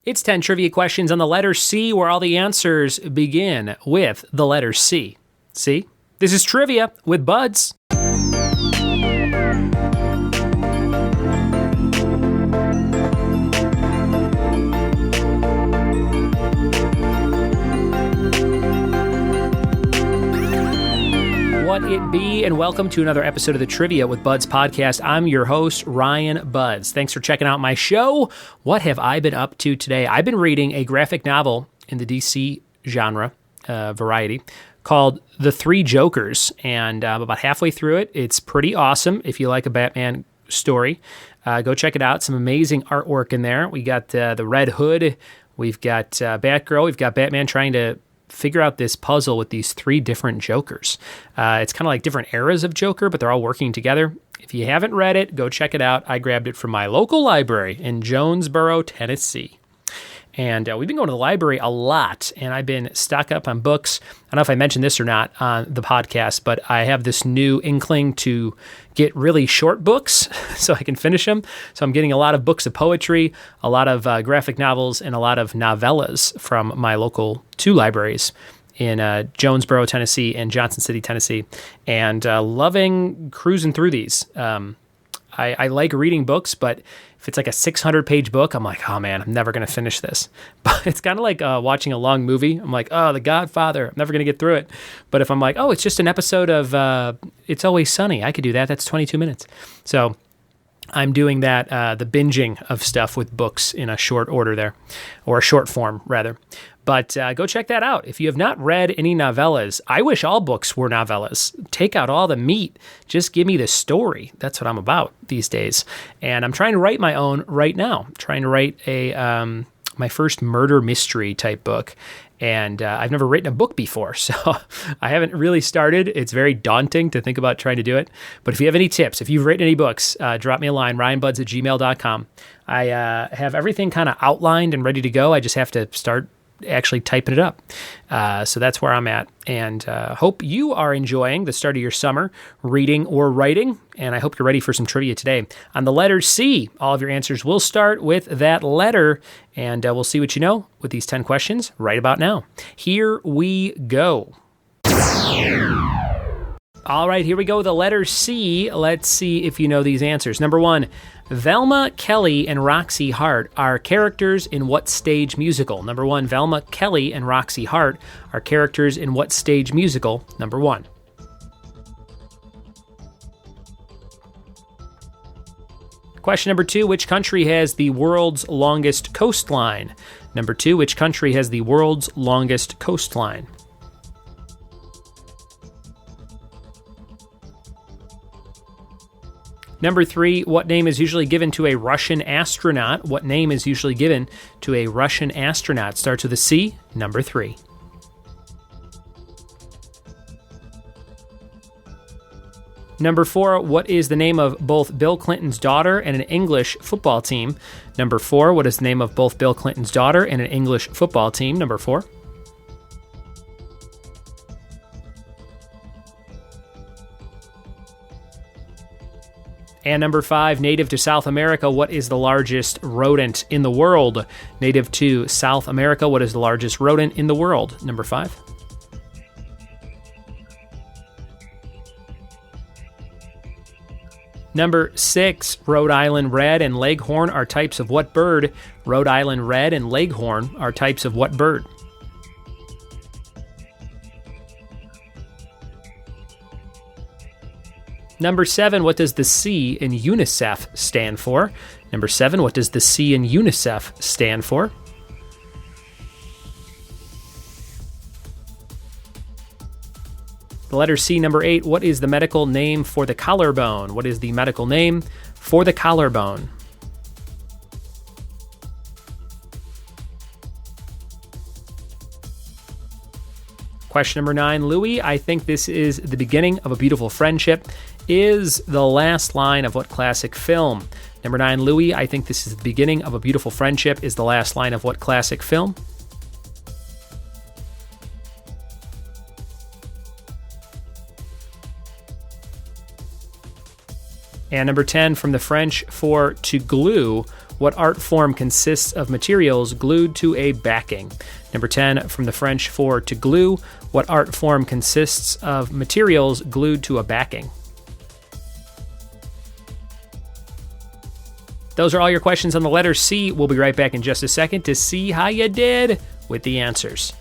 It's 10 trivia questions on the letter C, where all the answers begin with the letter C. See? This is Trivia with Buds. What it be, and welcome to another episode of the Trivia with Buds podcast. I'm your host, Ryan Buds. Thanks for checking out my show. What have I been up to today? I've been reading a graphic novel in the DC genre variety called The Three Jokers, and I'm about halfway through it. It's pretty awesome. If you like a Batman story, go check it out. Some amazing artwork in there. We got the Red Hood. We've got Batgirl. We've got Batman trying to figure out this puzzle with these three different Jokers. It's kind of like different eras of Joker, but they're all working together. If you haven't read it, go check it out. I grabbed it from my local library in Jonesboro, Tennessee. And we've been going to the library a lot, and I've been stocked up on books. I don't know if I mentioned this or not on the podcast, but I have this new inkling to get really short books so I can finish them. So I'm getting a lot of books of poetry, a lot of graphic novels, and a lot of novellas from my local two libraries in Jonesboro, Tennessee, and Johnson City, Tennessee, and loving cruising through these. I like reading books, but if it's like a 600-page book, I'm like, oh man, I'm never going to finish this. But it's kind of like watching a long movie. I'm like, oh, The Godfather, I'm never going to get through it. But if I'm like, oh, it's just an episode of It's Always Sunny, I could do that. That's 22 minutes. So I'm doing that, the binging of stuff with books in a short order there, or a short form, rather. But go check that out. If you have not read any novellas, I wish all books were novellas. Take out all the meat. Just give me the story. That's what I'm about these days. And I'm trying to write my own right now. I'm trying to write my first murder mystery type book. And I've never written a book before, so I haven't really started. It's very daunting to think about trying to do it. But if you have any tips, if you've written any books, drop me a line, ryanbuds@gmail.com. I have everything kind of outlined and ready to go. I just have to start actually typing it up. So that's where I'm at. And hope you are enjoying the start of your summer, reading or writing. And I hope you're ready for some trivia today. On the letter C, all of your answers will start with that letter. And we'll see what you know with these 10 questions right about now. Here we go. All right, here we go. The letter C. Let's see if you know these answers. Number 1, Velma Kelly and Roxy Hart are characters in what stage musical? Number 1, Velma Kelly and Roxy Hart are characters in what stage musical? Number 1. Question number 2, which country has the world's longest coastline? Number 2, which country has the world's longest coastline? Number 3, what name is usually given to a Russian astronaut? What name is usually given to a Russian astronaut? Starts with a C. Number 3. Number 4, what is the name of both Bill Clinton's daughter and an English football team? Number 4, what is the name of both Bill Clinton's daughter and an English football team? Number 4. And number 5, native to South America, what is the largest rodent in the world? Native to South America, what is the largest rodent in the world? Number 5. Number 6, Rhode Island Red and Leghorn are types of what bird? Rhode Island Red and Leghorn are types of what bird? Number 7, what does the C in UNICEF stand for? Number 7, what does the C in UNICEF stand for? The letter C, number 8, what is the medical name for the collarbone? What is the medical name for the collarbone? Question number 9, Louis, I think this is the beginning of a beautiful friendship, is the last line of what classic film? Number 9, Louis, I think this is the beginning of a beautiful friendship, is the last line of what classic film? And number 10, from the French for to glue, what art form consists of materials glued to a backing? Number 10, from the French for to glue, what art form consists of materials glued to a backing? Those are all your questions on the letter C. We'll be right back in just a second to see how you did with the answers.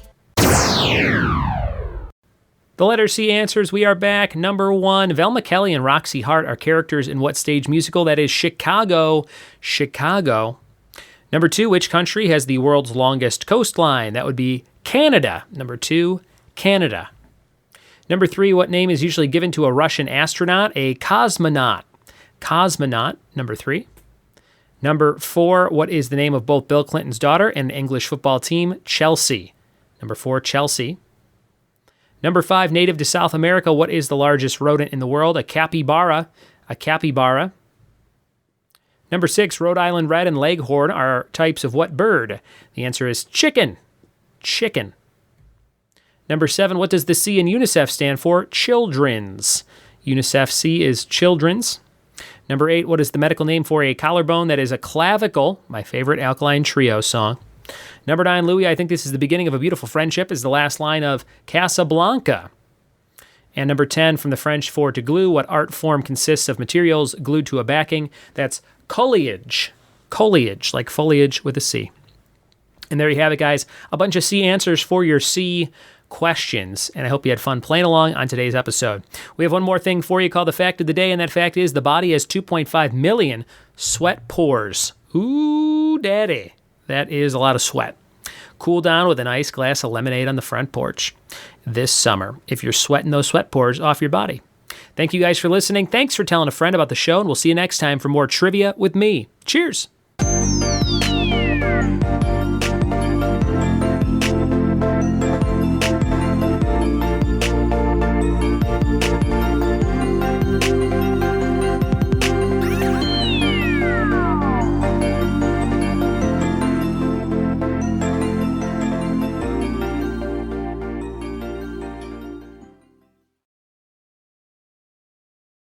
The letter C answers, we are back. Number 1, Velma Kelly and Roxy Hart are characters in what stage musical? That is Chicago. Chicago. Number 2, which country has the world's longest coastline? That would be Canada. Number 2, Canada. Number 3, what name is usually given to a Russian astronaut? A cosmonaut. Cosmonaut. Number 3. Number 4, what is the name of both Bill Clinton's daughter and the English football team? Chelsea. Number 4, Chelsea. Number 5, native to South America, what is the largest rodent in the world? A capybara. A capybara. Number 6, Rhode Island Red and Leghorn are types of what bird? The answer is chicken. Chicken. Number 7, what does the C in UNICEF stand for? Children's. UNICEF C is children's. Number 8, what is the medical name for a collarbone? That is a clavicle, my favorite Alkaline Trio song. Number 9, Louis, I think this is the beginning of a beautiful friendship, is the last line of Casablanca. And number 10, from the French for to glue, what art form consists of materials glued to a backing? That's collage. Collage, like foliage with a C. And there you have it, guys. A bunch of C answers for your C questions. And I hope you had fun playing along on today's episode. We have one more thing for you called the fact of the day, and that fact is the body has 2.5 million sweat pores. Ooh, daddy. That is a lot of sweat. Cool down with a nice glass of lemonade on the front porch this summer if you're sweating those sweat pores off your body. Thank you guys for listening. Thanks for telling a friend about the show, and we'll see you next time for more trivia with me. Cheers.